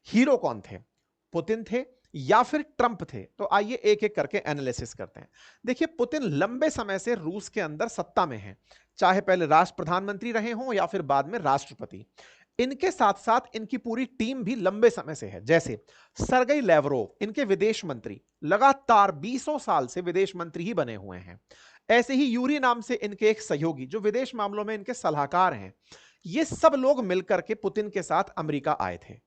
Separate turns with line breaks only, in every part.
Hero कौन थे? Putin थे या फिर ट्रंप थे? तो आइए एक एक करके एनालिसिस करते हैं। देखिए, पुतिन लंबे समय से रूस के अंदर सत्ता में हैं, चाहे पहले राष्ट्र प्रधानमंत्री रहे हों या फिर बाद में राष्ट्रपति। इनके साथ साथ इनकी पूरी टीम भी लंबे समय से है। जैसे सरगई लेवरोव, इनके विदेश मंत्री, लगातार 20 साल से विदेश मंत्री ही बने हुए हैं। ऐसे ही यूरी नाम से इनके एक सहयोगी, जो विदेश मामलों में इनके सलाहकार हैं। ये सब लोग मिलकर के पुतिन के साथ अमेरिका आए थे।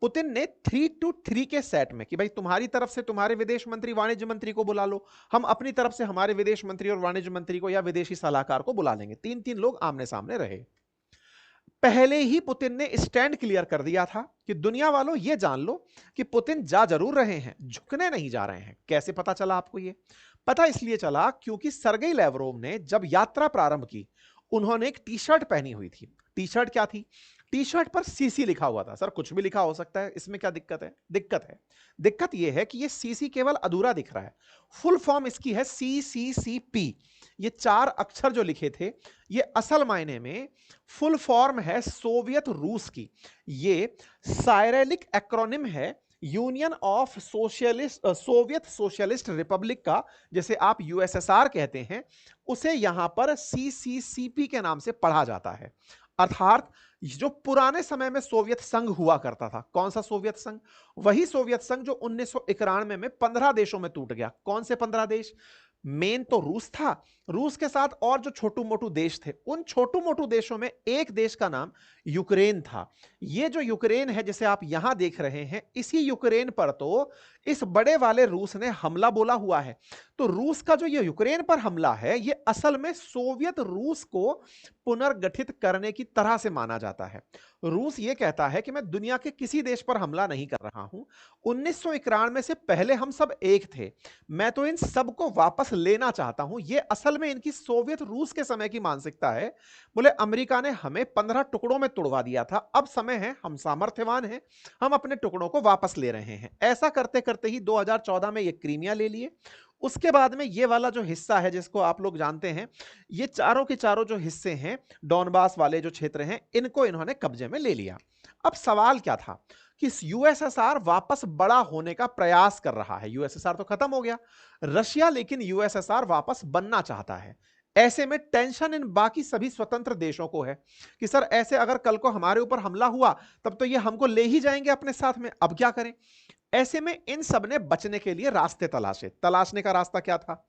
पुतिन ने 3-2-3 के सेट में कि भाई तुम्हारी तरफ से तुम्हारे विदेश मंत्री वाणिज्य मंत्री को बुला लो, हम अपनी तरफ से हमारे विदेश मंत्री और वाणिज्य मंत्री को या विदेशी सलाहकार को बुला लेंगे। 3-3 लोग आमने सामने रहे। पहले ही पुतिन ने स्टैंड क्लियर कर दिया था कि दुनिया वालों ये जान लो कि पुतिन जा जरूर रहे हैं, झुकने नहीं जा रहे हैं। कैसे पता चला आपको? ये पता इसलिए चला क्योंकि सरगई लेवरोव ने जब यात्रा प्रारंभ की, उन्होंने एक टी शर्ट पहनी हुई थी। टी शर्ट क्या थी? टी शर्ट पर सीसी लिखा हुआ था। सर, कुछ भी लिखा हो सकता है, इसमें क्या दिक्कत है? दिक्कत यह है कि यह सीसी केवल अधूरा दिख रहा है। फुल फॉर्म इसकी है CCCP। ये 4 अक्षर जो लिखे थे, ये असल मायने में फुल फॉर्म है सोवियत रूस की। ये साइरेलिक एक्रोनिम है union of socialist Soviet socialist Republic का। जैसे आप USSR कहते हैं, उसे यहां पर CCCP के नाम से पढ़ा जाता है। अर्थात जो पुराने समय में सोवियत संघ हुआ करता था। कौन सा सोवियत संघ? वही सोवियत संघ जो 1991 में 15 देशों में टूट गया। कौन से 15 देश? मेन तो रूस था। रूस के साथ और जो छोटू मोटू देश थे, उन छोटू मोटू देशों में एक देश का नाम यूक्रेन था। ये जो यूक्रेन है जिसे आप यहां देख रहे हैं, इसी यूक्रेन पर तो इस बड़े वाले रूस ने हमला बोला हुआ है। तो रूस का जो ये यूक्रेन पर हमला है, ये असल में सोवियत रूस को पुनर्गठित करने की तरह से माना जाता है। रूस ये कहता है कि मैं दुनिया के किसी देश पर हमला नहीं कर रहा हूं। 1991 से पहले हम सब एक थे। मैं तो इन सबको वापस लेना चाहता हूं। यह असल में इनकी सोवियत रूस के समय की मानसिकता है। बोले अमेरिका ने हमें 15 टुकड़ों में तोड़वा दिया था, अब समय है, हम सामर्थ्यवान हैं, हम अपने टुकड़ों को वापस ले रहे हैं। ऐसा करते करते ही 2014 में ये क्रीमिया ले लिए। उसके बाद में ये वाला जो हिस्सा है जिसको आप लोग जानते हैं, ये चारों के चारों जो हिस्से हैं, डॉनबास वाले जो क्षेत्र हैं, इनको इन्होंने कब्जे में ले लिया। अब सवाल क्या था कि USSR वापस बड़ा होने का प्रयास कर रहा है। USSR तो खत्म हो गया, रशिया लेकिन USSR वापस बनना चाहता है। ऐसे में टेंशन इन बाकी सभी स्वतंत्र देशों को है कि सर ऐसे अगर कल को हमारे ऊपर हमला हुआ तब तो ये हमको ले ही जाएंगे अपने साथ में, अब क्या करें? ऐसे में इन सब ने बचने के लिए रास्ते तलाशे। तलाशने का रास्ता क्या था?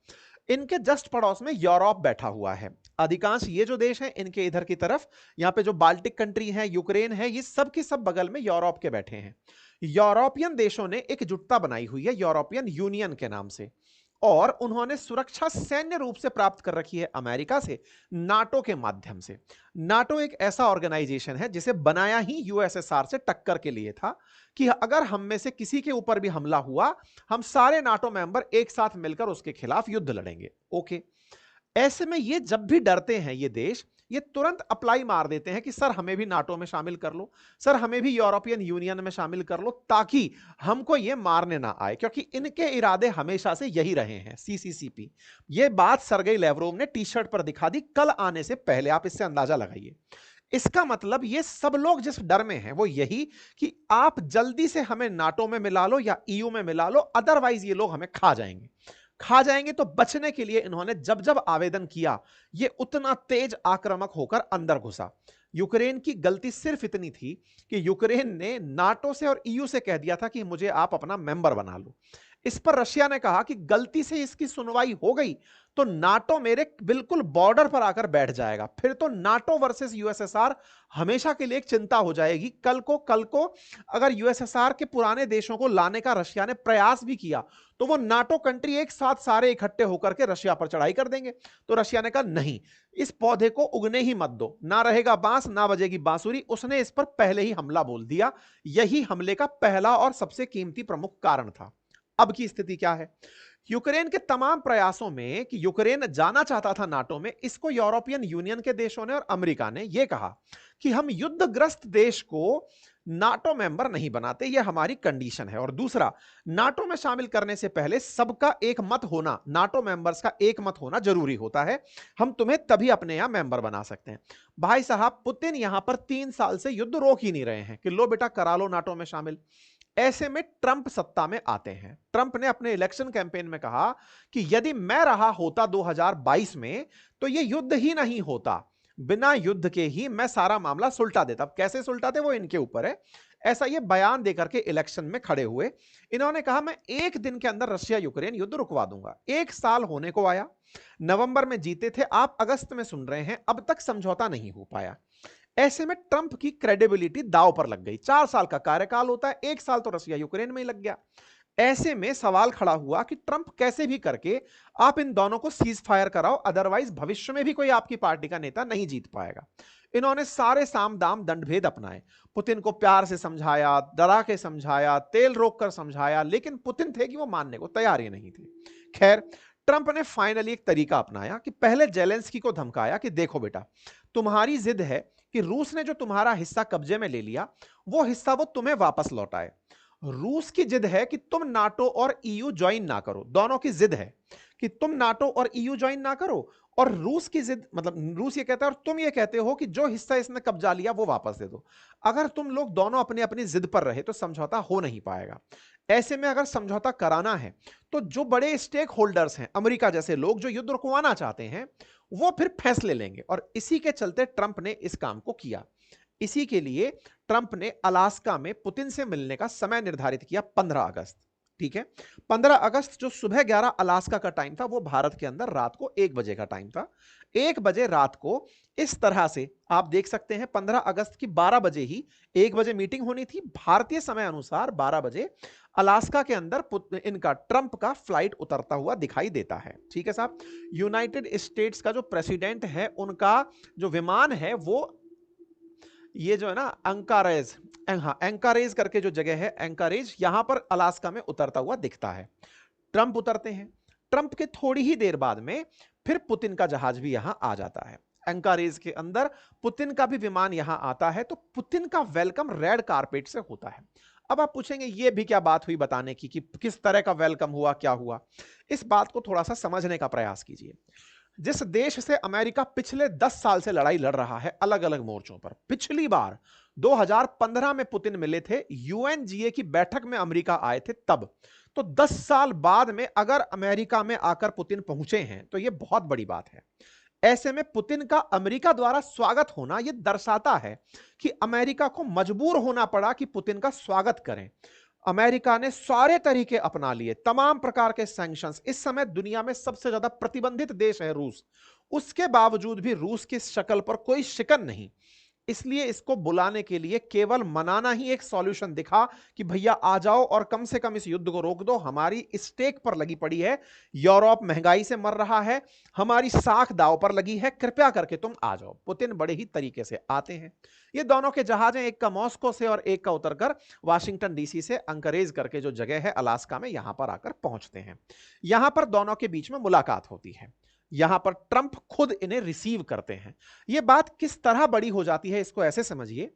इनके जस्ट पड़ोस में यूरोप बैठा हुआ है। अधिकांश ये जो देश हैं, इनके इधर की तरफ, यहां पे जो बाल्टिक कंट्री है, यूक्रेन है, ये सब के सब बगल में यूरोप के बैठे हैं। यूरोपियन देशों ने एक जुटता बनाई हुई है यूरोपियन यूनियन के नाम से, और उन्होंने सुरक्षा सैन्य रूप से प्राप्त कर रखी है अमेरिका से, नाटो के माध्यम से। नाटो एक ऐसा ऑर्गेनाइजेशन है जिसे बनाया ही USSR से टक्कर के लिए था कि अगर हम में से किसी के ऊपर भी हमला हुआ, हम सारे नाटो मेंबर एक साथ मिलकर उसके खिलाफ युद्ध लड़ेंगे। ओके। ऐसे में ये जब भी डरते हैं ये देश, ये तुरंत अप्लाई मार देते हैं कि सर हमें भी नाटो में शामिल कर लो, सर हमें भी यूरोपियन यूनियन में शामिल कर लो, ताकि हमको ये मारने ना आए, क्योंकि इनके इरादे हमेशा से यही रहे हैं। CCCP। ये बात सरगई लेवरोव ने टी शर्ट पर दिखा दी कल आने से पहले। आप इससे अंदाजा लगाइए। इसका मतलब ये सब लोग जिस डर में हैं वो यही कि आप जल्दी से हमें नाटो में मिला लो या EU में मिला लो, अदरवाइज ये लोग हमें खा जाएंगे। खा जाएंगे तो बचने के लिए इन्होंने जब जब आवेदन किया, ये उतना तेज आक्रामक होकर अंदर घुसा। यूक्रेन की गलती सिर्फ इतनी थी कि यूक्रेन ने नाटो से और EU से कह दिया था कि मुझे आप अपना मेंबर बना लो। इस पर रशिया ने कहा कि गलती से इसकी सुनवाई हो गई तो नाटो मेरे बिल्कुल बॉर्डर पर आकर बैठ जाएगा, फिर तो नाटो वर्सेस USSR हमेशा के लिए एक चिंता हो जाएगी। कल को अगर USSR के पुराने देशों को लाने का रशिया ने प्रयास भी किया तो वो नाटो कंट्री एक साथ सारे इकट्ठे होकर के रशिया पर चढ़ाई कर देंगे। तो रशिया ने कहा नहीं, इस पौधे को उगने ही मत दो, ना रहेगा बांस ना बजेगी बांसुरी। उसने इस पर पहले ही हमला बोल दिया। यही हमले का पहला और सबसे कीमती प्रमुख कारण था। अब की स्थिति क्या है? यूक्रेन के तमाम प्रयासों में कि यूक्रेन जाना चाहता था नाटो में, इसको यूरोपियन यूनियन के देशों ने और अमेरिका ने यह कहा कि हम युद्धग्रस्त देश को नाटो मेंबर नहीं बनाते, यह हमारी कंडीशन है। और दूसरा, नाटो में शामिल करने से पहले सबका एक मत होना, नाटो मेंबर्स का एक मत होना जरूरी होता है। हम तुम्हें तभी अपने यहां मेंबर बना सकते हैं। भाई साहब, पुतिन यहां पर 3 साल से युद्ध रोक ही नहीं रहे हैं कि लो बेटा करा लो नाटो में शामिल। ऐसे में ट्रंप सत्ता में आते हैं। ट्रंप ने अपने इलेक्शन कैंपेन में कहा कि यदि मैं रहा होता 2022 में तो यह युद्ध ही नहीं होता, बिना युद्ध के ही मैं सारा मामला सुलटा देता। अब कैसे सुलटाते वो इनके ऊपर है। ऐसा ये बयान देकर के इलेक्शन में खड़े हुए। इन्होंने कहा मैं एक दिन के अंदर रशिया यूक्रेन युद्ध रुकवा दूंगा। एक साल होने को आया, नवंबर में जीते थे, आप अगस्त में सुन रहे हैं, अब तक समझौता नहीं हो पाया। ऐसे में ट्रंप की क्रेडिबिलिटी दांव पर लग गई। 4 साल का कार्यकाल होता है, 1 साल तो रशिया यूक्रेन में ही लग गया। ऐसे में सवाल खड़ा हुआ कि ट्रंप कैसे भी करके आप इन दोनों को सीज फायर कराओ, अदरवाइज भविष्य में भी कोई आपकी पार्टी का नेता नहीं जीत पाएगा। इन्होंने सारे साम दाम दंडभेद अपनाए। पुतिन को प्यार से समझाया, डरा के समझाया, तेल रोक कर समझाया, लेकिन पुतिन थे कि वो मानने को तैयार ही नहीं थे। खैर, ट्रंप ने फाइनली एक तरीका अपनाया कि पहले जेलेंस्की को धमकाया कि देखो बेटा, तुम्हारी जिद है कि रूस ने जो तुम्हारा हिस्सा कब्जे में ले लिया वो हिस्सा वो तुम्हें वापस लौटाए। रूस की जिद है कि तुम नाटो और ईयू ज्वाइन ना करो। दोनों की जिद है कि तुम नाटो और ईयू ज्वाइन ना करो, और रूस की जिद, मतलब रूस ये कहता है और तुम ये कहते हो कि जो हिस्सा इसने कब्जा लिया वो वापस दे दो। अगर तुम लोग दोनों अपनी अपनी जिद पर रहे तो समझौता हो नहीं पाएगा। ऐसे में अगर समझौता कराना है तो जो बड़े स्टेक होल्डर्स हैं, अमेरिका जैसे लोग जो युद्ध रुकवाना चाहते हैं, वो फिर फैसले लेंगे। और इसी के चलते ट्रंप ने इस काम को किया। इसी के लिए ट्रंप ने अलास्का में पुतिन से मिलने का समय निर्धारित किया 15 अगस्त। ठीक है, 15 अगस्त जो सुबह 11 अलास्का का टाइम था, वो भारत के अंदर रात को 1 बजे का टाइम था। 1 बजे रात को इस तरह से आप देख सकते हैं, 15 अगस्त की 12 बजे ही 1 बजे मीटिंग होनी थी भारतीय समय अनुसार। 12 बजे अलास्का के अंदर इनका ट्रंप का फ्लाइट उतरता हुआ दिखाई देता है। ठीक है साहब, यूनाइटेड स्टेट्स का जो प्रेसिडेंट है उनका जो विमान है वो ये जो है ना एंकारेज, हाँ एंकारेज करके जो जगह है, एंकारेज, यहां पर अलास्का में उतरता हुआ दिखता है। ट्रंप उतरते हैं। ट्रंप के थोड़ी ही देर बाद में फिर पुतिन का जहाज भी यहां आ जाता है। एंकारेज के अंदर पुतिन का भी विमान यहां आता है। तो पुतिन का वेलकम रेड कारपेट से होता है। अब आप पूछेंगे ये भी क्या बात हुई बताने की कि किस तरह का वेलकम हुआ, क्या हुआ। इस बात को थोड़ा सा समझने का प्रयास कीजिए। जिस देश से अमेरिका पिछले 10 साल से लड़ाई लड़ रहा है अलग अलग मोर्चों पर, पिछली बार 2015 में पुतिन मिले थे, यूएनजीए की बैठक में अमेरिका आए थे तब। तो 10 साल बाद में अगर अमेरिका में आकर पुतिन पहुंचे हैं तो यह बहुत बड़ी बात है। ऐसे में पुतिन का अमेरिका द्वारा स्वागत होना यह दर्शाता है कि अमेरिका को मजबूर होना पड़ा कि पुतिन का स्वागत करें। अमेरिका ने सारे तरीके अपना लिए, तमाम प्रकार के सैंक्शंस। इस समय दुनिया में सबसे ज्यादा प्रतिबंधित देश है रूस, उसके बावजूद भी रूस की शक्ल पर कोई शिकन नहीं। इसलिए इसको बुलाने के लिए केवल मनाना ही एक सॉल्यूशन दिखा कि भैया आ जाओ और कम से कम इस युद्ध को रोक दो, हमारी स्टेक पर लगी पड़ी है, यूरोप महंगाई से मर रहा है, हमारी साख दांव पर लगी है, कृपया करके तुम आ जाओ। पुतिन बड़े ही तरीके से आते हैं। ये दोनों के जहाज हैं, एक का मॉस्को से और एक का उतरकर वाशिंगटन डीसी से अंकरेज करके जो जगह है अलास्का में, यहां पर आकर पहुंचते हैं। यहां पर दोनों के बीच में मुलाकात होती है। यहां पर ट्रंप खुद इन्हें रिसीव करते हैं। यह बात किस तरह बड़ी हो जाती है इसको ऐसे समझिए,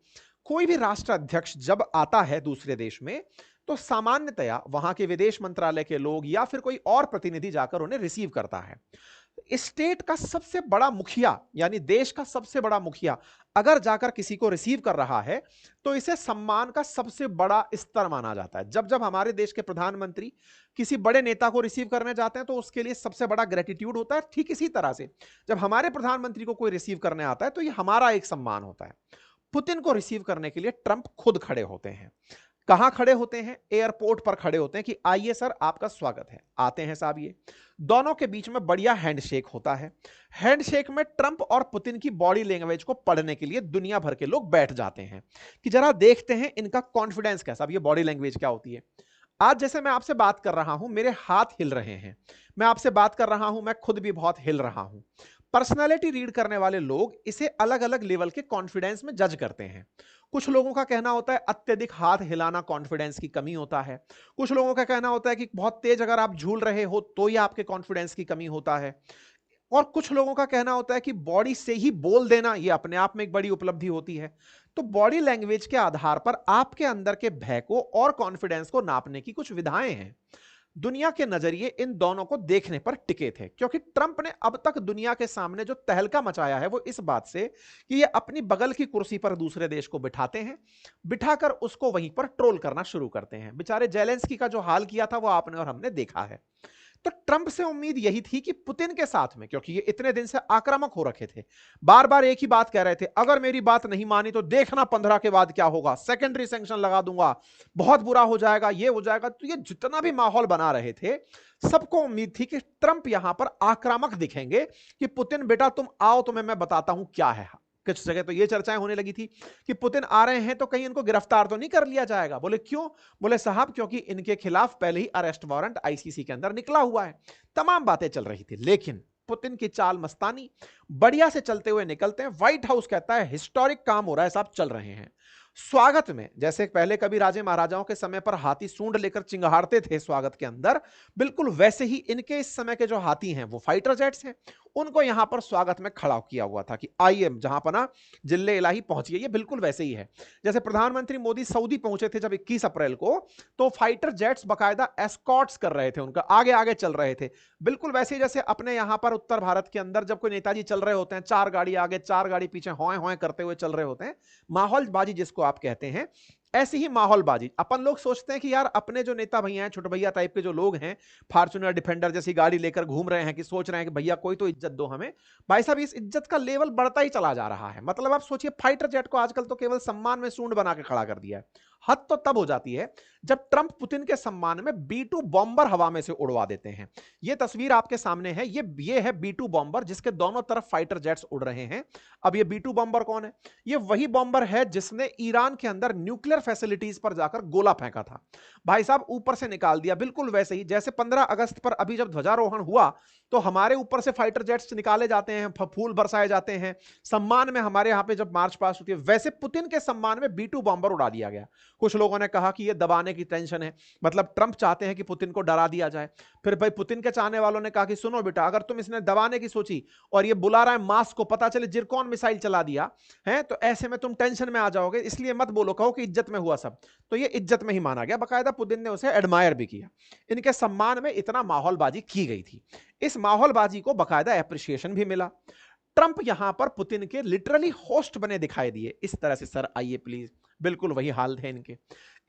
कोई भी राष्ट्र अध्यक्ष जब आता है दूसरे देश में तो सामान्यतया वहां के विदेश मंत्रालय के लोग या फिर कोई और प्रतिनिधि जाकर उन्हें रिसीव करता है। स्टेट का सबसे बड़ा मुखिया, यानी देश का सबसे बड़ा मुखिया अगर जाकर किसी को रिसीव कर रहा है तो इसे सम्मान का सबसे बड़ा स्तर माना जाता है। जब जब हमारे देश के प्रधानमंत्री किसी बड़े नेता को रिसीव करने जाते हैं तो उसके लिए सबसे बड़ा ग्रेटिट्यूड होता है। ठीक इसी तरह से जब हमारे प्रधानमंत्री को कोई रिसीव करने आता है तो यह हमारा एक सम्मान होता है। पुतिन को रिसीव करने के लिए ट्रंप खुद खड़े होते हैं। कहां खड़े होते हैं? एयरपोर्ट पर खड़े होते हैं कि आइए सर, आपका स्वागत है। आते हैं साहब। ये दोनों के बीच में बढ़िया हैंडशेक होता है। हैंडशेक में ट्रंप और पुतिन की बॉडी लैंग्वेज को पढ़ने के लिए दुनिया भर के लोग बैठ जाते हैं कि जरा देखते हैं इनका कॉन्फिडेंस कैसा। अब ये बॉडी लैंग्वेज क्या होती है? आज जैसे मैं आपसे बात कर रहा हूं, मेरे हाथ हिल रहे हैं, मैं आपसे बात कर रहा हूं, मैं खुद भी बहुत हिल रहा हूं। पर्सनालिटी रीड करने वाले लोग इसे अलग अलग लेवल के कॉन्फिडेंस में जज करते हैं। कुछ लोगों का कहना होता है अत्यधिक हाथ हिलाना कॉन्फिडेंस की कमी होता है। कुछ लोगों का कहना होता है कि बहुत तेज अगर आप झूल रहे हो तो ये आपके कॉन्फिडेंस की कमी होता है। और कुछ लोगों का कहना होता है कि बॉडी से ही बोल देना ये अपने आप में एक बड़ी उपलब्धि होती है। तो बॉडी लैंग्वेज के आधार पर आपके अंदर के भय को और कॉन्फिडेंस को नापने की कुछ विधाएं हैं। दुनिया के नजरिए इन दोनों को देखने पर टिके थे, क्योंकि ट्रंप ने अब तक दुनिया के सामने जो तहलका मचाया है वो इस बात से कि ये अपनी बगल की कुर्सी पर दूसरे देश को बिठाते हैं, बिठाकर उसको वहीं पर ट्रोल करना शुरू करते हैं। बेचारे जेलेंस्की का जो हाल किया था वो आपने और हमने देखा है। तो ट्रंप से उम्मीद यही थी कि पुतिन के साथ में, क्योंकि ये इतने दिन से आक्रामक हो रखे थे, बार बार एक ही बात कह रहे थे, अगर मेरी बात नहीं मानी तो देखना 15 के बाद क्या होगा, सेकेंडरी सैंक्शन लगा दूंगा, बहुत बुरा हो जाएगा, ये हो जाएगा। तो ये जितना भी माहौल बना रहे थे, सबको उम्मीद थी कि ट्रंप यहां पर आक्रामक दिखेंगे कि पुतिन बेटा तुम आओ, तुम्हें मैं बताता हूं क्या है। कुछ जगह तो ये चर्चाएं होने लगी थी कि पुतिन आ रहे हैं तो कहीं इनको गिरफ्तार तो नहीं कर लिया जाएगा। बोले क्यों? बोले साहब क्योंकि इनके खिलाफ पहले ही अरेस्ट वारंट आईसीसी के अंदर निकला हुआ है। तमाम बातें चल रही थी, लेकिन पुतिन की चाल मस्तानी बढ़िया से चलते हुए निकलते हैं। व्हाइट हाउस कहता है हिस्टोरिक काम हो रहा है साहब, चल रहे हैं। स्वागत में जैसे पहले कभी राजे महाराजाओं के समय पर हाथी सूंड लेकर चिंगारते थे स्वागत के अंदर, बिल्कुल वैसे ही इनके इस समय के जो हाथी हैं वो फाइटर जेट्स हैं, उनको यहां पर स्वागत में खड़ा किया हुआ था कि आइए जहां पना जिल्ले इलाही पहुंचिए। ये बिल्कुल वैसे ही है जैसे प्रधानमंत्री मोदी सऊदी पहुंचे थे जब 21 अप्रैल को, तो फाइटर जेट्स बकायदा एस्कॉर्ट्स कर रहे थे, उनका आगे आगे चल रहे थे। बिल्कुल वैसे ही जैसे अपने यहां पर उत्तर भारत के अंदर जब कोई नेताजी चल रहे होते हैं, 4 गाड़ी आगे 4 गाड़ी पीछे होए होए करते हुए चल रहे होते हैं, माहौलबाजी जिसको आप कहते हैं, ऐसी ही माहौलबाजी। अपन लोग सोचते हैं कि यार अपने जो नेता भैया हैं, छोटे भैया टाइप के जो लोग हैं, फॉर्च्यूनर डिफेंडर जैसी गाड़ी लेकर घूम रहे हैं, कि सोच रहे हैं कि भैया कोई तो इज्जत दो हमें। भाई साहब इस इज्जत का लेवल बढ़ता ही चला जा रहा है। मतलब आप सोचिए फाइटर जेट को आजकल तो केवल सम्मान में सूंड बना के खड़ा कर दिया है। हद तो तब हो जाती है जब ट्रंप पुतिन के सम्मान में B2 बॉम्बर हवा में से उड़वा देते हैं। यह तस्वीर आपके सामने है, ये है B2 बॉम्बर जिसके दोनों तरफ फाइटर जेट्स उड़ रहे हैं। अब ये B2 बॉम्बर कौन है? ये वही बॉम्बर है जिसने ईरान के अंदर न्यूक्लियर फैसिलिटीज पर जाकर गोला फेंका था। भाई साहब ऊपर से निकाल दिया, बिल्कुल वैसे ही जैसे 15 अगस्त पर अभी जब ध्वजारोहण हुआ तो हमारे ऊपर से फाइटर जेट्स निकाले जाते हैं, फूल बरसाए जाते हैं, सम्मान में हमारे यहां पे जब मार्च पास होती है, वैसे पुतिन के सम्मान में B2 बॉम्बर उड़ा दिया गया। कुछ लोगों ने कहा कि यह दबाने की टेंशन है, मतलब ट्रंप चाहते हैं कि पुतिन को डरा दिया जाए। फिर भाई पुतिन के चाहने वालों ने कहा कि सुनो बेटा, अगर तुम इसने दबाने की सोची और ये बुला रहा है मास्क को, पता चले जिरकॉन मिसाइल चला दिया है, तो ऐसे में तुम टेंशन में आ जाओगे, इसलिए मत बोलो, कहो कि इज्जत में हुआ सब। तो ये इज्जत में ही माना गया, बाकायदा पुतिन ने उसे एडमायर भी किया। इनके सम्मान में इतना माहौलबाजी की गई थी, इस माहौलबाजी को बाकायदा एप्रिसिएशन भी मिला। ट्रंप यहां पर पुतिन के लिटरली होस्ट बने दिखाई दिए, इस तरह से सर आइए प्लीज, बिल्कुल वही हाल थे इनके।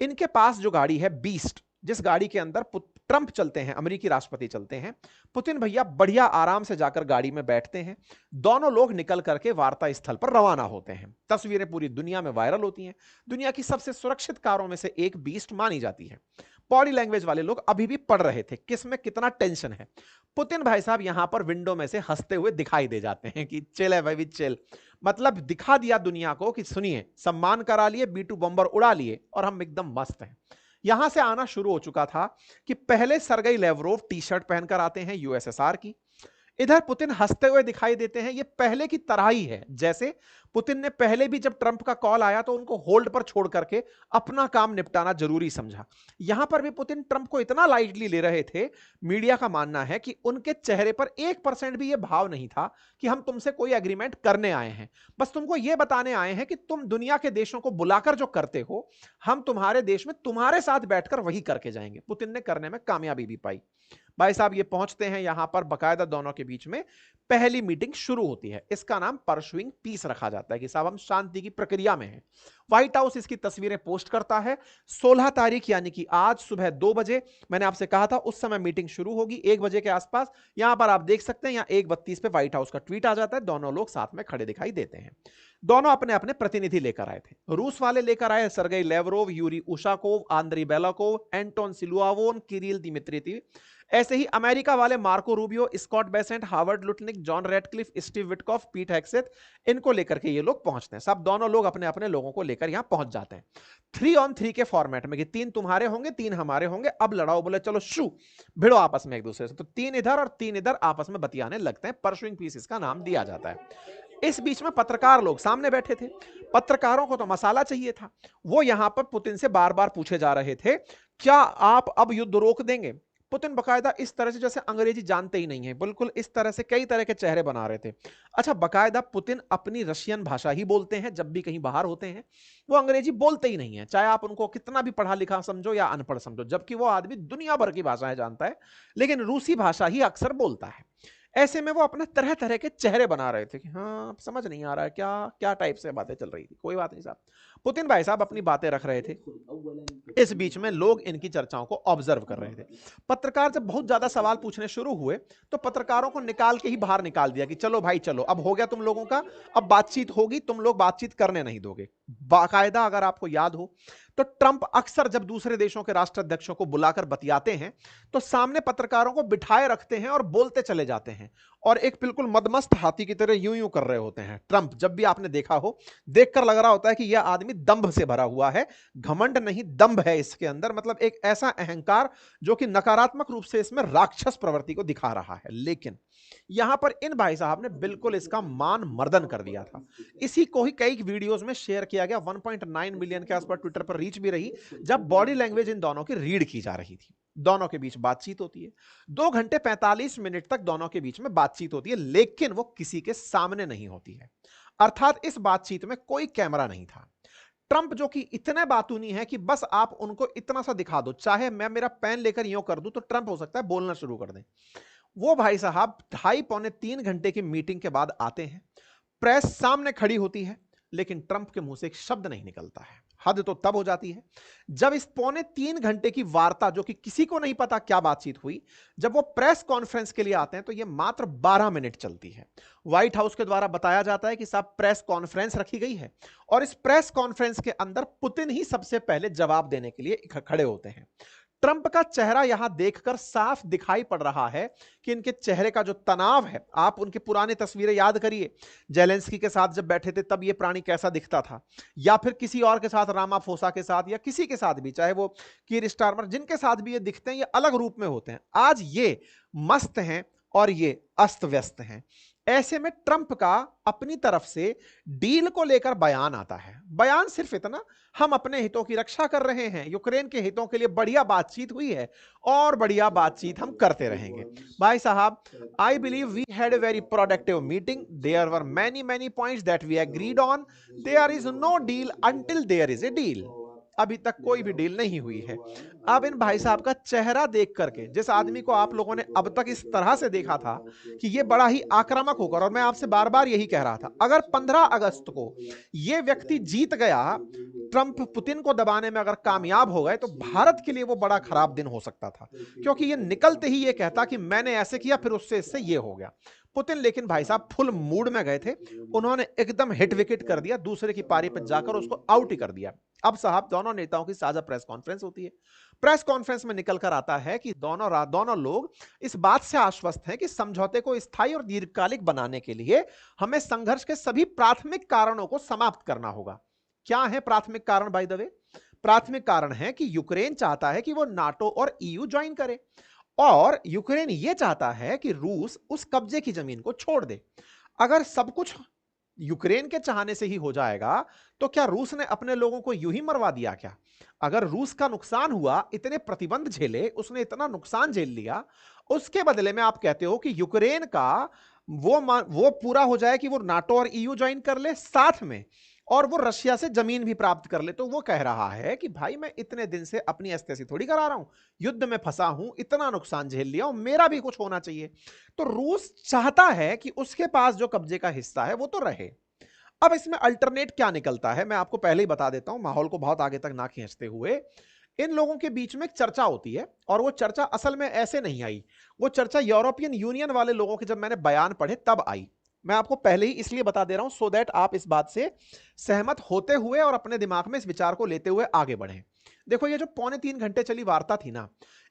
इनके पास जो गाड़ी है बीस्ट, जिस गाड़ी के अंदर ट्रंप चलते हैं, अमेरिकी राष्ट्रपति चलते हैं, पुतिन भैया बढ़िया आराम से जाकर गाड़ी में बैठते हैं। दोनों लोग निकल करके वार्ता स्थल पर रवाना होते हैं। तस्वीरें पूरी दुनिया में वायरल होती हैं। दुनिया की सबसे सुरक्षित कारों में से एक बीस्ट मानी जाती है। बॉडी लैंग्वेज वाले लोग अभी भी पढ़ रहे थे किस में कितना टेंशन है। पुतिन भाई साहब यहां पर विंडो में से हंसते हुए दिखाई दे जाते हैं कि चिल है भाई, चिल। मतलब दिखा दिया दुनिया को कि सुनिए, सम्मान करा लिए, B2 बॉम्बर उड़ा लिए और हम एकदम मस्त हैं। यहां से आना शुरू हो चुका था कि पहले सरगई लेवरोव टी शर्ट पहनकर आते हैं यूएसएसआर की, इधर पुतिन हंसते हुए दिखाई देते हैं। ये पहले की तरह ही है जैसे पुतिन ने पहले भी जब ट्रंप का कॉल आया तो उनको होल्ड पर छोड़ करके अपना काम निपटाना जरूरी समझा। यहां पर भी पुतिन ट्रंप को इतना लाइटली ले रहे थे, मीडिया का मानना है कि उनके चेहरे पर 1% भी यह भाव नहीं था कि हम तुमसे कोई एग्रीमेंट करने आए हैं, बस तुमको यह बताने आए हैं कि तुम दुनिया के देशों को बुलाकर जो करते हो, हम तुम्हारे देश में तुम्हारे साथ बैठकर वही करके जाएंगे। पुतिन ने करने में कामयाबी भी पाई। भाई साहब ये पहुंचते हैं यहां पर, बकायदा दोनों के बीच में पहली मीटिंग शुरू होती है। इसका नाम परसुइंग पीस रखा जाता है कि साहब हम शांति की प्रक्रिया में हैं। व्हाइट हाउस इसकी तस्वीरें पोस्ट करता है। 16 तारीख यानी कि आज सुबह 2 बजे, मैंने आपसे कहा था उस समय मीटिंग शुरू होगी, 1 बजे के आसपास। यहां पर आप देख सकते हैं, यहां 1:32 पे व्हाइट हाउस का ट्वीट आ जाता है। दोनों लोग साथ में खड़े दिखाई देते हैं। दोनों अपने अपने प्रतिनिधि लेकर आए थे। रूस वाले लेकर आए Sergey Lavrov, Yuri Ushakov, Andrei Belakov, Anton Siluanov, Kirill Dmitriev. ऐसे ही अमेरिका वाले Marco Rubio, Scott Bessent, Harvard Lutnick, John Ratcliffe, Steve Witkoff, Pete Hegseth, इनको लेकर के ये लोग पहुंचते हैं। सब दोनों लोग अपने अपने लोगों को लेकर यहां पहुंच जाते हैं 3 on 3 के फॉर्मेट में कि 3 तुम्हारे होंगे 3 हमारे होंगे, अब लड़ाओ। बोले चलो शू, भिड़ो आपस में एक दूसरे से। तो 3 इधर और 3 इधर आपस में बतियाने लगते हैं। परसुइंग पीस इसका नाम दिया जाता है। इस बीच में पत्रकार लोग सामने बैठे थे। पत्रकारों को तो मसाला चाहिए था। वो यहां पर पुतिन से बार बार पूछे जा रहे थे, क्या आप अब युद्ध रोक देंगे? पुतिन बकायदा इस तरह से जैसे अंग्रेजी जानते ही नहीं है, बिल्कुल इस तरह से कई तरह के चेहरे बना रहे थे। अच्छा, बकायदा पुतिन अपनी रशियन भाषा ही बोलते हैं, जब भी कहीं बाहर होते हैं वो अंग्रेजी बोलते ही नहीं है, चाहे आप उनको कितना भी पढ़ा लिखा समझो या अनपढ़ समझो, जबकि वो आदमी दुनिया भर की भाषाएं जानता है, लेकिन रूसी भाषा ही अक्सर बोलता है। ऐसे में वो अपना तरह तरह के चेहरे बना रहे थे कि हाँ समझ नहीं आ रहा है क्या क्या टाइप से बातें चल रही थी। कोई बात नहीं साहब, पुतिन भाई साहब अपनी बातें रख रहे थे, इस बीच में लोग इनकी चर्चाओं को ऑब्जर्व कर रहे थे। पत्रकार जब बहुत ज्यादा सवाल पूछने शुरू हुए तो पत्रकारों को निकाल के ही बाहर निकाल दिया कि चलो भाई चलो, अब हो गया तुम लोगों का, अब बातचीत होगी, तुम लोग बातचीत करने नहीं दोगे। बाकायदा अगर आपको याद हो तो ट्रंप अक्सर जब दूसरे देशों के राष्ट्राध्यक्षों को बुलाकर बतियाते हैं तो सामने पत्रकारों को बिठाए रखते हैं और बोलते चले जाते हैं, और एक बिल्कुल मदमस्त हाथी की तरह यूं यूं कर रहे होते हैं। ट्रंप जब भी आपने देखा हो, देखकर लग रहा होता है कि यह आदमी दंभ से भरा हुआ है, घमंड नहीं दंभ है इसके अंदर, मतलब एक ऐसा अहंकार जो कि नकारात्मक रूप से इसमें राक्षस प्रवृत्ति को दिखा रहा है। लेकिन यहां पर इन भाई साहब ने बिल्कुल इसका मान मर्दन कर दिया था। इसी को ही कई वीडियोस में शेयर किया गया, 1.9 मिलियन के आसपास ट्विटर पर रीच भी रही, जब बॉडी लैंग्वेज इन दोनों की रीड की जा रही थी। दोनों के बीच बातचीत होती है, 2 घंटे 45 मिनट तक दोनों के बीच में बातचीत होती है, लेकिन वो किसी के सामने नहीं होती है, अर्थात इस बातचीत में कोई कैमरा नहीं था। ट्रंप जो कि इतने बातूनी है कि बस आप उनको इतना सा दिखा दो, चाहे मैं मेरा पेन लेकर यूं कर दूं तो ट्रंप हो सकता है बोलना शुरू कर दें। वो भाई साहब 2.5-3 घंटे की मीटिंग के बाद आते हैं, प्रेस सामने खड़ी होती है, लेकिन ट्रंप के मुंह से एक शब्द नहीं निकलता है। हद तो तब हो जाती है जब इस 2.25 घंटे की वार्ता, जो कि किसी को नहीं पता क्या बातचीत हुई, जब वो प्रेस कॉन्फ्रेंस के लिए आते हैं तो ये मात्र 12 मिनट चलती है। व्हाइट हाउस के द्वारा बताया जाता है कि साहब प्रेस कॉन्फ्रेंस रखी गई है, और इस प्रेस कॉन्फ्रेंस के अंदर पुतिन ही सबसे पहले जवाब देने के लिए खड़े होते हैं। ट्रंप का चेहरा यहां देखकर साफ दिखाई पड़ रहा है कि इनके चेहरे का जो तनाव है, आप उनकी पुरानी तस्वीरें याद करिए, जेलेंस्की के साथ जब बैठे थे तब ये प्राणी कैसा दिखता था, या फिर किसी और के साथ, रामाफोसा के साथ या किसी के साथ भी, चाहे वो कीर स्टारमर, जिनके साथ भी ये दिखते हैं, ये अलग रूप में होते हैं। आज ये मस्त हैं और ये अस्त व्यस्त हैं। ऐसे में ट्रंप का अपनी तरफ से डील को लेकर बयान आता है। बयान सिर्फ इतना, हम अपने हितों की रक्षा कर रहे हैं, यूक्रेन के हितों के लिए बढ़िया बातचीत हुई है और बढ़िया बातचीत हम करते रहेंगे। भाई साहब, I believe we had a very productive meeting. There were many points that we agreed on. There is no deal until there is a deal. अभी तक कोई भी डील नहीं हुई है। अब इन भाई साहब का चेहरा देख करके, जिस आदमी को आप लोगों ने अब तक इस तरह से देखा था कि ये बड़ा ही आक्रामक होगा, और मैं आपसे बार बार यही कह रहा था, अगर 15 अगस्त को ये व्यक्ति जीत गया, ट्रंप पुतिन को दबाने में अगर कामयाब हो गए, तो भारत के लिए वो बड़ा खराब दिन हो सकता था, क्योंकि ये निकलते ही ये कहता कि मैंने ऐसे किया, फिर उससे इससे ये हो गया। पुतिन लेकिन भाई साहब फुल मूड में गए थे, उन्होंने एकदम हिट विकेट कर दिया, दूसरे की पारी पर जाकर उसको आउट ही कर दिया। अब साहब दोनों नेताओं की साझा प्रेस कॉन्फ्रेंस होती है। प्रेस कॉन्फ्रेंस में निकलकर आता है कि दोनों लोग इस बात से आश्वस्त हैं कि समझौते को स्थायी और दीर्घकालिक बनाने के लिए हमें संघर्ष के सभी प्राथमिक कारणों को समाप्त करना होगा। क्या है प्राथमिक कारण? बाय द वे, प्राथमिक कारण है कि यूक्रेन चाहता है कि वो नाटो और ईयू ज्वाइन करे, और यूक्रेन ये चाहता है कि रूस उस कब्जे की जमीन को छोड़ दे। अगर सब कुछ यूक्रेन के चाहने से ही हो जाएगा, तो क्या रूस ने अपने लोगों को यूं ही मरवा दिया क्या? अगर रूस का नुकसान हुआ, इतने प्रतिबंध झेले, उसने इतना नुकसान झेल लिया, उसके बदले में आप कहते हो कि यूक्रेन का वो पूरा हो जाए कि वो नाटो और ईयू ज्वाइन कर ले साथ में, और वो रशिया से जमीन भी प्राप्त कर ले। तो वो कह रहा है कि भाई मैं इतने दिन से अपनी अस्तेसी थोड़ी करा रहा हूं, युद्ध में फंसा हूं, इतना नुकसान झेल लिया हूं, मेरा भी कुछ होना चाहिए। तो रूस चाहता है कि उसके पास जो कब्जे का हिस्सा है वो तो रहे। अब इसमें अल्टरनेट क्या निकलता है मैं आपको पहले ही बता देता हूं, माहौल को बहुत आगे तक ना खींचते हुए। इन लोगों के बीच में एक चर्चा होती है, और वो चर्चा असल में ऐसे नहीं आई, वो चर्चा यूरोपियन यूनियन वाले लोगों के जब मैंने बयान पढ़े तब आई। मैं आपको पहले ही इसलिए बता दे रहा हूं सो दैट आप इस बात से सहमत होते हुए और अपने दिमाग में इस विचार को लेते हुए आगे बढ़ें। देखो, ये जो 2.25 घंटे चली वार्ता थी ना,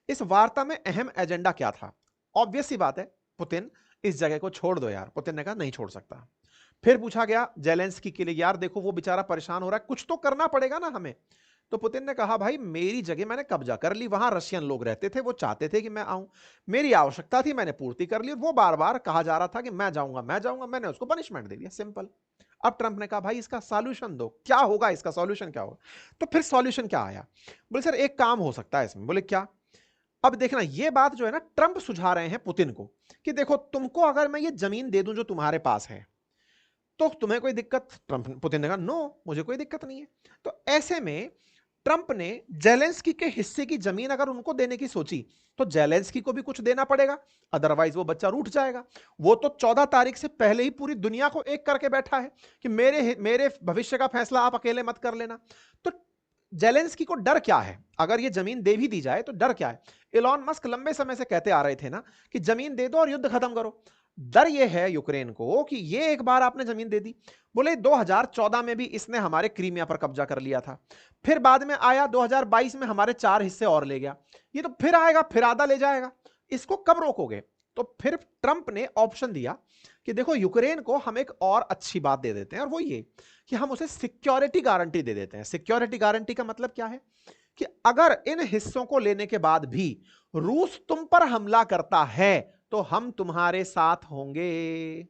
इस वार्ता में अहम एजेंडा क्या था? ऑब्वियस सी बात है, पुतिन इस जगह को छोड़ दो यार। पुतिन ने कहा नहीं छोड़ सकता। फिर पूछा गया जेलेंस्की के लिए, यार देखो वो बेचारा परेशान हो रहा है, कुछ तो करना पड़ेगा ना हमें। तो पुतिन ने कहा भाई मेरी जगह मैंने कब्जा कर ली, वहां रशियन लोग रहते थे, वो चाहते थे कि मैं आऊं, मेरी आवश्यकता थी, मैंने पूर्ति कर ली, और वो बार बार कहा जा रहा था कि मैं जाऊंगा मैं जाऊंगा, मैंने उसको पनिशमेंट दे दिया, सिंपल। अब ट्रंप ने कहा भाई इसका सॉल्यूशन दो, क्या होगा इसका सॉल्यूशन क्या होगा? तो फिर सॉल्यूशन क्या आया? बोले सर एक काम हो सकता है इसमें। बोले क्या? अब देखना ये बात जो है ना ट्रंप सुझा रहे हैं पुतिन को कि देखो तुमको अगर मैं ये जमीन दे दूं जो तुम्हारे पास है तो तुम्हें कोई दिक्कत? ट्रंप पुतिन ने कहा नो, मुझे कोई दिक्कत नहीं है। तो ऐसे में ट्रंप ने जेलेंस्की के हिस्से की जमीन अगर उनको देने की सोची तो जेलेंस्की को भी कुछ देना पड़ेगा, अदरवाइज वो बच्चा रूठ जाएगा। वो तो 14 तारीख से पहले ही पूरी दुनिया को एक करके बैठा है कि मेरे मेरे भविष्य का फैसला आप अकेले मत कर लेना। तो जेलेंस्की को डर क्या है? अगर ये जमीन दे भी दी जाए तो डर क्या है? इलॉन मस्क लंबे समय से कहते आ रहे थे ना कि जमीन दे दो और युद्ध खत्म करो। डर ये है यूक्रेन को कि ये एक बार आपने जमीन दे दी, बोले 2014 में भी इसने हमारे क्रीमिया पर कब्जा कर लिया था, फिर बाद में आया 2022 में हमारे 4 हिस्से और ले गया, ये तो फिर आएगा फिर आधा ले जाएगा, इसको कब रोकोगे? तो फिर ट्रंप ने ऑप्शन दिया कि देखो यूक्रेन को हम एक और अच्छी बात दे देते हैं और वो ये कि हम उसे सिक्योरिटी गारंटी दे देते हैं। सिक्योरिटी गारंटी का मतलब क्या है कि अगर इन हिस्सों को लेने के बाद भी रूस तुम पर हमला करता है तो हम तुम्हारे साथ होंगे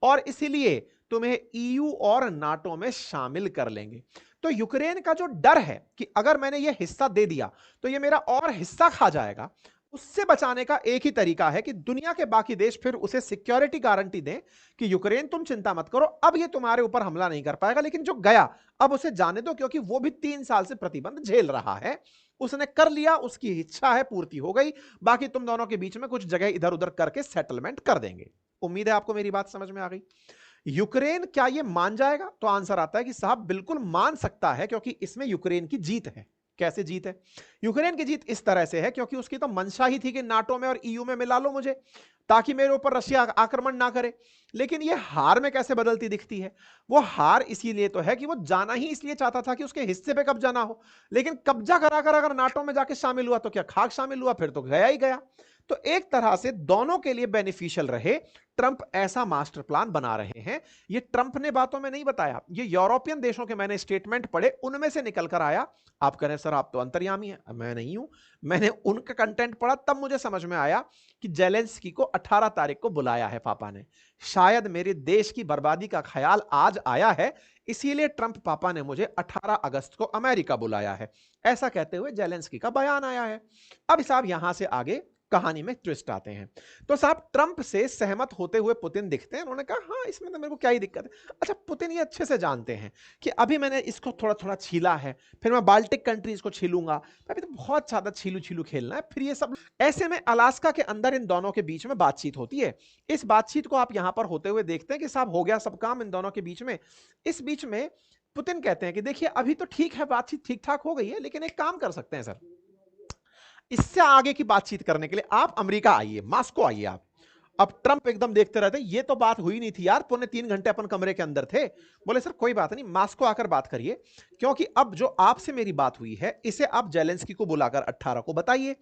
और इसीलिए तुम्हें ईयू और नाटो में शामिल कर लेंगे। तो यूक्रेन का जो डर है कि अगर मैंने ये हिस्सा दे दिया तो ये मेरा और हिस्सा खा जाएगा, उससे बचाने का एक ही तरीका है कि दुनिया के बाकी देश फिर उसे सिक्योरिटी गारंटी दें कि यूक्रेन तुम चिंता मत करो, अब ये तुम्हारे ऊपर हमला नहीं कर पाएगा, लेकिन जो गया अब उसे जाने दो क्योंकि वो भी 3 साल से प्रतिबंध झेल रहा है, उसने कर लिया, उसकी इच्छा है पूर्ति हो गई, बाकी तुम दोनों के बीच में कुछ जगह इधर उधर करके सेटलमेंट कर देंगे। उम्मीद है आपको मेरी बात समझ में आ गई। यूक्रेन क्या ये मान जाएगा? तो आंसर आता है कि साहब बिल्कुल मान सकता है क्योंकि इसमें यूक्रेन की जीत है। कैसे जीत है? यूक्रेन की जीत इस तरह से है क्योंकि उसकी तो मंशा ही थी कि नाटो में और ईयू में मिला लो मुझे ताकि मेरे ऊपर रशिया आक्रमण ना करे। लेकिन ये हार में कैसे बदलती दिखती है? वो हार इसीलिए तो है कि वो जाना ही इसलिए चाहता था कि उसके हिस्से पे कब्जा ना हो, लेकिन कब्जा कराकर अगर नाटो में जाके शामिल हुआ तो क्या खाक शामिल हुआ? फिर तो गया ही गया। तो एक तरह से दोनों के लिए बेनिफिशियल रहे, ट्रंप ऐसा मास्टर प्लान बना रहे हैं। ये ट्रंप ने बातों में नहीं बताया, ये यूरोपियन देशों के मैंने स्टेटमेंट पढ़े, उनमें से निकल कर आया। आप करें सर आप तो अंतर्यामी हैं, मैं नहीं हूं, मैंने उनका कंटेंट पढ़ा तब मुझे समझ में आया कि जेलेंस्की को 18 तारीख को बुलाया है पापा ने। शायद मेरे देश की बर्बादी का ख्याल आज आया है, इसीलिए ट्रंप पापा ने मुझे 18 अगस्त को अमेरिका बुलाया है, ऐसा कहते हुए जेलेंस्की का बयान आया है। अब साहब यहां से आगे कहानी में ट्विस्ट आते हैं। तो साहब ट्रंप से सहमत होते हुए पुतिन दिखते हैं, उन्होंने कहा हाँ इसमें तो मेरे को क्या ही दिक्कत है। अच्छा पुतिन ये अच्छे से जानते हैं कि अभी मैंने इसको थोड़ा थोड़ा छीला है, फिर मैं बाल्टिक कंट्रीज को छीलूंगा, अभी तो बहुत ज्यादा छीलू छीलू खेलना है, फिर ये सब। ऐसे में अलास्का के अंदर इन दोनों के बीच में बातचीत होती है। इस बातचीत को आप यहां पर होते हुए देखते हैं कि साहब हो गया सब काम इन दोनों के बीच में। इस बीच में पुतिन कहते हैं कि देखिए अभी तो ठीक है, बातचीत ठीक ठाक हो गई है, लेकिन एक काम कर सकते हैं सर, इससे आगे की बातचीत करने के लिए आप अमेरिका आइए, मॉस्को आइए आप। अब ट्रंप एकदम देखते रहते, ये तो बात हुई नहीं थी यार, पौने 3 घंटे अपन कमरे के अंदर थे। बोले सर कोई बात नहीं, मॉस्को आकर बात करिए, क्योंकि अब जो आपसे मेरी बात हुई है इसे आप जेलेंस्की को बुलाकर 18 को बताइए,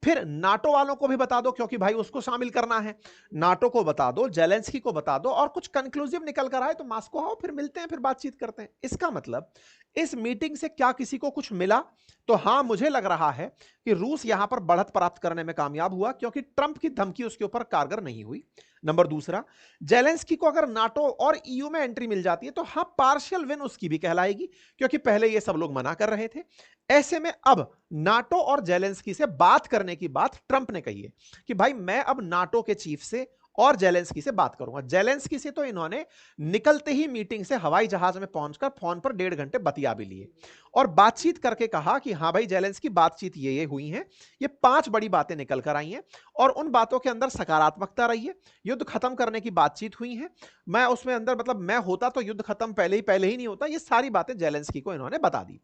फिर नाटो वालों को भी बता दो क्योंकि भाई उसको शामिल करना है, नाटो को बता दो, जेलेंस्की को बता दो, और कुछ कंक्लूसिव निकल कर आए तो मॉस्को आओ, फिर मिलते हैं, फिर बातचीत करते हैं। इसका मतलब इस मीटिंग से क्या किसी को कुछ मिला? तो हां मुझे लग रहा है कि रूस यहां पर बढ़त प्राप्त करने में कामयाब हुआ क्योंकि ट्रंप की धमकी उसके ऊपर कारगर नहीं हुई। नंबर दूसरा, जेलेंस्की को अगर नाटो और ईयू में एंट्री मिल जाती है तो हां पार्शियल विन उसकी भी कहलाएगी क्योंकि पहले ये सब लोग मना कर रहे थे। ऐसे में अब नाटो और जेलेंस्की से बात करने की बात ट्रंप ने कही है कि भाई मैं अब नाटो के चीफ से और जेलेंस्की से बात करूंगा। जेलेंस्की से तो इन्होंने निकलते ही मीटिंग से हवाई जहाज में पहुंचकर फोन पर 1.5 घंटे बतिया भी लिए और बातचीत करके कहा कि हाँ भाई जेलेंस्की बातचीत ये हुई है, ये 5 बड़ी बातें निकल कर आई हैं और उन बातों के अंदर सकारात्मकता रही है, युद्ध खत्म करने की बातचीत हुई है, मैं उसमें अंदर मतलब मैं होता तो युद्ध खत्म पहले ही नहीं होता, ये सारी बातें जेलेंस्की को इन्होंने बता दी।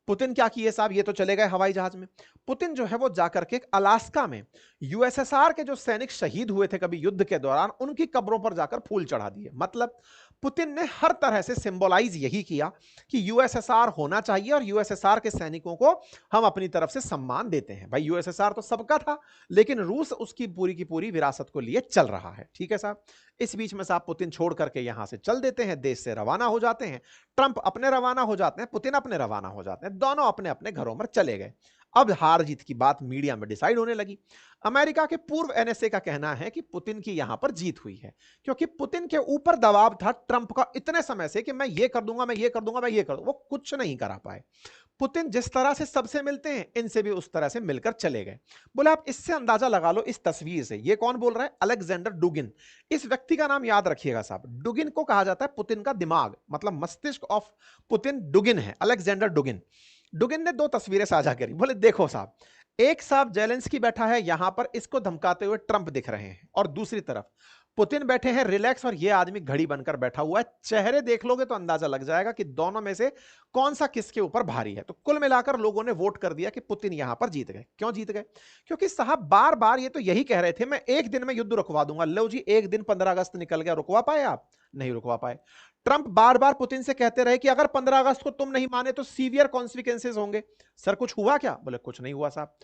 पुतिन क्या किए साहब, ये तो चले गए हवाई जहाज में। पुतिन जो है वो जाकर के अलास्का में यूएसएसआर के जो सैनिक शहीद हुए थे कभी युद्ध के दौरान, उनकी कब्रों पर जाकर फूल चढ़ा दिए। मतलब पुतिन ने हर तरह से सिंबलाइज यही किया कि यूएसएसआर होना चाहिए और यूएसएसआर के सैनिकों को हम अपनी तरफ से सम्मान देते हैं। भाई यूएसएसआर तो सबका था, लेकिन रूस उसकी पूरी की पूरी विरासत को लिए चल रहा है। ठीक है साहब, इस बीच में साहब पुतिन छोड़ करके यहां से चल देते हैं, देश से रवाना हो जाते हैं। ट्रंप अपने रवाना हो जाते हैं, पुतिन अपने रवाना हो जाते हैं, दोनों अपने अपने घरों में चले गए। अब हार जीत की बात मीडिया में डिसाइड होने लगी। अमेरिका के पूर्व एनएसए का कहना है कि पुतिन की यहां पर जीत हुई है क्योंकि पुतिन के ऊपर दबाव था ट्रंप का इतने समय से कि मैं ये कर दूंगा, मैं ये कर दूंगा, मैं ये कर दूंगा, वो कुछ नहीं करा पाए। पुतिन जिस तरह से सबसे मिलते हैं, इनसे भी उस तरह से मिलकर चले गए। बोले आप इससे अंदाजा लगा लो इस तस्वीर से, ये कौन बोल रहा है? अलेक्जेंडर डुगिन। इस व्यक्ति का नाम याद रखिएगा साहब, डुगिन को कहा जाता है पुतिन का दिमाग, मतलब मस्तिष्क ऑफ पुतिन डुगिन है, अलेक्जेंडर डुगिन। डुगिन ने दो तस्वीरें साझा करी, बोले देखो साहब, एक साहब जेलेंस्की बैठा है यहां पर, इसको धमकाते हुए ट्रंप दिख रहे हैं, और दूसरी तरफ पुतिन बैठे हैं रिलैक्स, और ये आदमी घड़ी बनकर बैठा हुआ है। चेहरे देख लोगे तो अंदाजा लग जाएगा कि दोनों में से कौन सा किसके ऊपर भारी है। तो कुल मिलाकर लोगों ने वोट कर दिया कि पुतिन यहां पर जीत गए। क्यों जीत गए? क्योंकि साहब बार बार ये तो यही कह रहे थे मैं एक दिन में युद्ध रुकवा दूंगा। लो जी, एक दिन 15 अगस्त निकल गया, रुकवा पाए आप? नहीं रुकवा पाए। ट्रंप बार बार पुतिन से कहते रहे कि अगर 15 अगस्त को तुम नहीं माने तो सीवियर कॉन्सिक्वेंसेज होंगे। सर कुछ हुआ क्या? बोले कुछ नहीं हुआ साहब।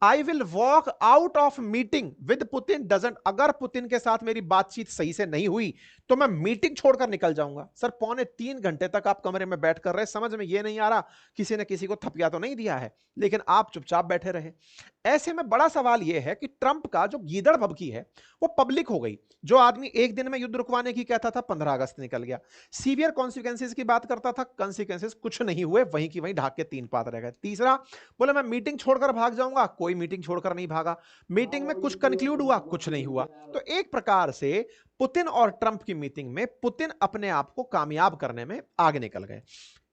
I will walk out of meeting with Putin doesn't, अगर पुतिन के साथ मेरी बातचीत सही से नहीं हुई तो मैं मीटिंग छोड़कर निकल जाऊंगा। सर 2.25 घंटे तक आप कमरे में बैठ कर रहे, समझ में यह नहीं आ रहा किसी ने किसी को थपिया तो नहीं दिया है, लेकिन आप चुपचाप बैठे रहे। ऐसे में बड़ा सवाल यह है कि ट्रंप का जो गीदड़ भभकी है वो पब्लिक हो गई। जो आदमी एक दिन में युद्ध रुकवाने की कहता था, 15 अगस्त निकल गया। सीवियर कॉन्सिक्वेंसेज की बात करता था, कॉन्सिक्वेंसेज कुछ नहीं हुए, वहीं की वहीं ढाक के 3 पात रह गए। तीसरा, बोले मैं मीटिंग छोड़कर भाग जाऊंगा, कोई मीटिंग छोड़कर नहीं भागा। मीटिंग में कुछ कंक्लूड हुआ, कुछ नहीं हुआ। तो एक प्रकार से पुतिन और ट्रंप की मीटिंग में पुतिन अपने आप को कामयाब करने में आगे निकल गए।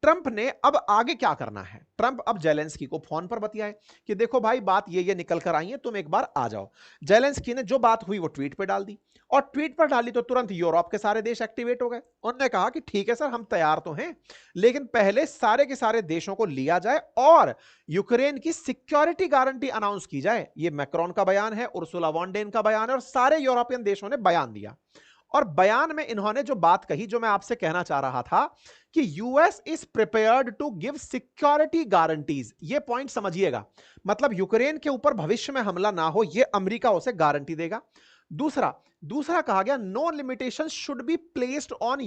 ट्रंप ने अब आगे क्या करना है? ट्रंप अब जेलेंस्की को फोन पर बतियाए कि देखो भाई बात ये निकल कर आई है, तुम एक बार आ जाओ। जेलेंस्की ने जो बात हुई वो ट्वीट पे डाल दी, और ट्वीट पर डाली तो तुरंत यूरोप के सारे देश एक्टिवेट हो गए। उन्होंने कहा कि ठीक है सर, हम तैयार तो हैं, लेकिन पहले सारे के सारे देशों को लिया जाए और यूक्रेन की सिक्योरिटी गारंटी अनाउंस की जाए। ये मैक्रोन का बयान है, उर्सुला वॉन डेन का बयान है, और सारे यूरोपियन देशों ने बयान दिया। और बयान में इन्होंने जो बात कही, जो मैं आपसे कहना चाह रहा था कि US is prepared to give security guarantees. ये पॉइंट समझिएगा, मतलब यूक्रेन के ऊपर भविष्य में हमला ना हो, ये अमेरिका उसे गारंटी देगा। दूसरा कहा गया, no limitation should be placed on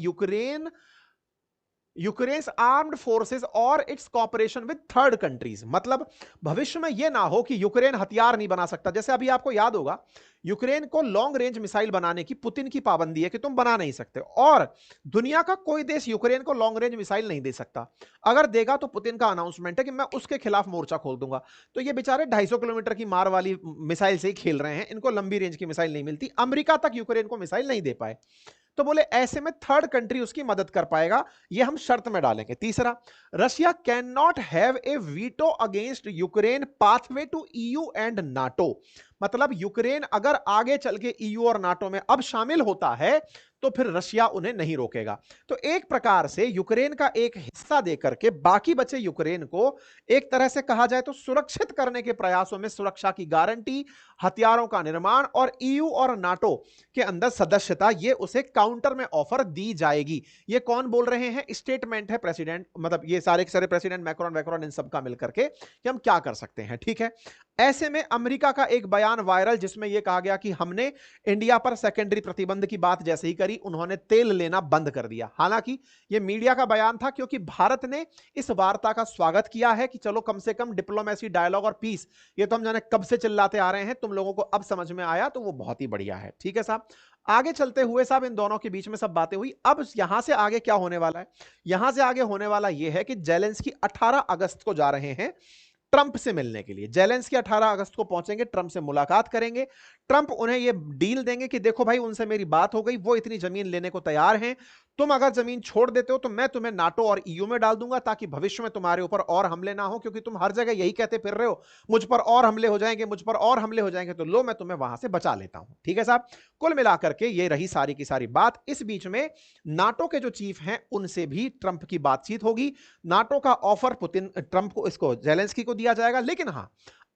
Ukraine's armed forces और its cooperation with third countries. मतलब भविष्य में यह ना हो कि यूक्रेन हथियार नहीं बना सकता। जैसे अभी आपको याद होगा, यूक्रेन को लॉन्ग रेंज मिसाइल बनाने की पुतिन की पाबंदी है कि तुम बना नहीं सकते, और दुनिया का कोई देश यूक्रेन को लॉन्ग रेंज मिसाइल नहीं दे सकता। अगर देगा तो पुतिन का अनाउंसमेंट है कि मैं उसके खिलाफ मोर्चा खोल दूंगा। तो ये बेचारे 250 किलोमीटर की मार वाली मिसाइल से ही खेल रहे हैं, इनको लंबी रेंज की मिसाइल नहीं मिलती। अमेरिका तक यूक्रेन को मिसाइल नहीं दे पाए, तो बोले ऐसे में थर्ड कंट्री उसकी मदद कर पाएगा, ये हम शर्त में डालेंगे। तीसरा, Russia can not have a veto against Ukraine pathway to EU and NATO. मतलब यूक्रेन अगर आगे चल के ईयू और नाटो में अब शामिल होता है तो फिर रशिया उन्हें नहीं रोकेगा। तो एक प्रकार से यूक्रेन का एक हिस्सा देकर के बाकी बचे यूक्रेन को एक तरह से कहा जाए तो सुरक्षित करने के प्रयासों में सुरक्षा की गारंटी, हथियारों का निर्माण और ईयू और नाटो के अंदर सदस्यता, ये उसे काउंटर में ऑफर दी जाएगी। ये कौन बोल रहे हैं? स्टेटमेंट है प्रेसिडेंट, मतलब ये सारे के सारे प्रेसिडेंट मैक्रोन इन सब का मिलकर के कि हम क्या कर सकते हैं। ठीक है, ऐसे में अमेरिका का एक बयान वायरल जिसमें यह कहा गया कि हमने इंडिया पर सेकेंडरी प्रतिबंध की बात जैसे ही करी, उन्होंने तेल लेना बंद कर दिया। हालांकि यह मीडिया का बयान था, क्योंकि भारत ने इस वार्ता का स्वागत किया है कि चलो कम से कम डिप्लोमेसी, डायलॉग और पीस, ये तो हम जाने कब से चिल्लाते आ रहे हैं, तुम लोगों को अब समझ में आया, तो वो बहुत ही बढ़िया है। ठीक है साहब, आगे चलते हुए साहब इन दोनों के बीच में सब बातें हुई। अब यहां से आगे क्या होने वाला है? यहां से आगे होने वाला यह है कि जेलेंस्की 18 अगस्त को जा रहे हैं ट्रंप से मिलने के लिए। जेलेंस्की 18 अगस्त को पहुंचेंगे, ट्रंप से मुलाकात करेंगे। ट्रंप उन्हें यह डील देंगे कि देखो भाई, उनसे मेरी बात हो गई, वो इतनी जमीन लेने को तैयार हैं, तुम अगर जमीन छोड़ देते हो तो मैं तुम्हें नाटो और ईयू में डाल दूंगा, ताकि भविष्य में तुम्हारे ऊपर और हमले ना हो, क्योंकि तुम हर जगह यही कहते फिर रहे हो मुझ पर और हमले हो जाएंगे, मुझ पर और हमले हो जाएंगे, तो लो मैं तुम्हें वहां से बचा लेता हूं। ठीक है साहब, कुल मिलाकर के ये रही सारी की सारी बात। इस बीच में नाटो के जो चीफ हैं उनसे भी ट्रंप की बातचीत होगी। नाटो का ऑफर पुतिन ट्रंप को, इसको जेलेंस्की को दिया जाएगा। लेकिन हां,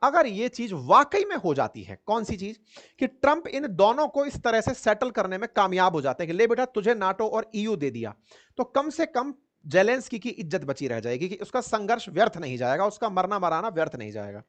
अगर यह चीज वाकई में हो जाती है, कौन सी चीज? कि ट्रंप इन दोनों को इस तरह से सेटल करने में कामयाब हो जाते हैं कि ले बेटा तुझे नाटो और ईयू दे दिया, तो कम से कम जेलेंस्की की इज्जत बची रह जाएगी, कि उसका संघर्ष व्यर्थ नहीं जाएगा, उसका मरना मराना व्यर्थ नहीं जाएगा।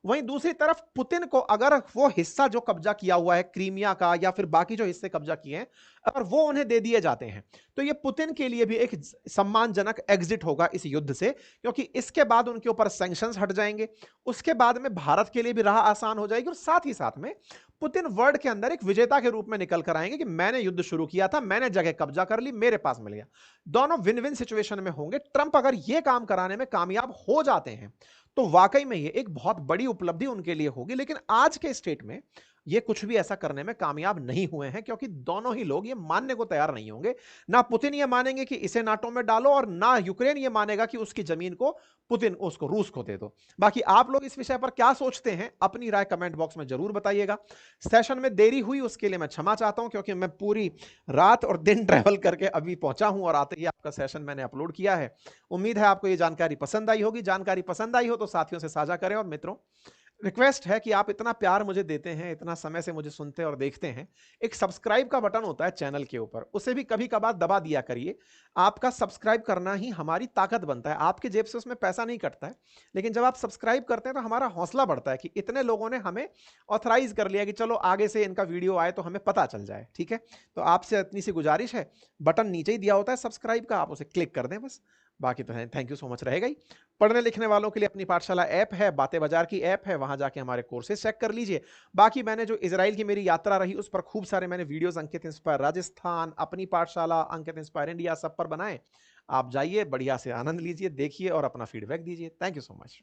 वहीं दूसरी तरफ पुतिन को अगर वो हिस्सा जो कब्जा किया हुआ है क्रीमिया का, या फिर बाकी जो हिस्से कब्जा किए हैं, और वो उन्हें दे दिए जाते हैं। तो ये पुतिन के लिए भी एक सम्मानजनक एग्जिट होगा इस युद्ध से, क्योंकि इसके बाद उनके ऊपर सैंक्शंस हट जाएंगे। उसके बाद में भारत के लिए भी राह आसान हो जाएगी और साथ ही साथ में पुतिन वर्ल्ड के अंदर एक विजेता के रूप में निकल कर आएंगे कि मैंने युद्ध शुरू किया था, मैंने जगह कब्जा कर ली, मेरे पास मिल गया। दोनों विन विन सिचुएशन में होंगे। ट्रंप अगर यह काम कराने में कामयाब हो जाते हैं तो वाकई में ये एक बहुत बड़ी उपलब्धि उनके लिए होगी। लेकिन आज के स्टेट में ये कुछ भी ऐसा करने में कामयाब नहीं हुए हैं, क्योंकि दोनों ही लोग ये मानने को तैयार नहीं होंगे। ना पुतिन ये मानेंगे कि इसे नाटो में डालो, और ना यूक्रेन ये मानेगा कि उसकी जमीन को पुतिन उसको रूस को दे दो। बाकी आप लोग इस विषय पर क्या सोचते हैं, अपनी राय कमेंट बॉक्स में जरूर बताइएगा। सेशन में देरी हुई उसके लिए मैं क्षमा चाहता हूं, क्योंकि मैं पूरी रात और दिन ट्रैवल करके अभी पहुंचा हूं और आते ही आपका सेशन मैंने अपलोड किया है। उम्मीद है आपको ये जानकारी पसंद आई होगी। जानकारी पसंद आई हो तो साथियों से साझा करें, और मित्रों रिक्वेस्ट है कि आप इतना प्यार मुझे देते हैं, इतना समय से मुझे सुनते और देखते हैं, एक सब्सक्राइब का बटन होता है चैनल के ऊपर, उसे भी कभी कभार दबा दिया करिए। आपका सब्सक्राइब करना ही हमारी ताकत बनता है। आपके जेब से उसमें पैसा नहीं कटता है, लेकिन जब आप सब्सक्राइब करते हैं तो हमारा हौसला बढ़ता है कि इतने लोगों ने हमें ऑथराइज कर लिया कि चलो आगे से इनका वीडियो आए तो हमें पता चल जाए। ठीक है, तो आपसे इतनी सी गुजारिश है, बटन नीचे ही दिया होता है सब्सक्राइब का, आप उसे क्लिक कर दें बस। बाकी तो है, थैंक यू सो मच रहेगा ही। पढ़ने लिखने वालों के लिए अपनी पाठशाला ऐप है, बातें बाजार की ऐप है, वहां जाके हमारे कोर्सेज चेक कर लीजिए। बाकी मैंने जो इजराइल की मेरी यात्रा रही उस पर खूब सारे मैंने वीडियोस अंकित इंस्पायर राजस्थान, अपनी पाठशाला, अंकित इंस्पायर इंडिया सब पर बनाए। आप जाइए, बढ़िया से आनंद लीजिए, देखिए और अपना फीडबैक दीजिए। Thank you so much.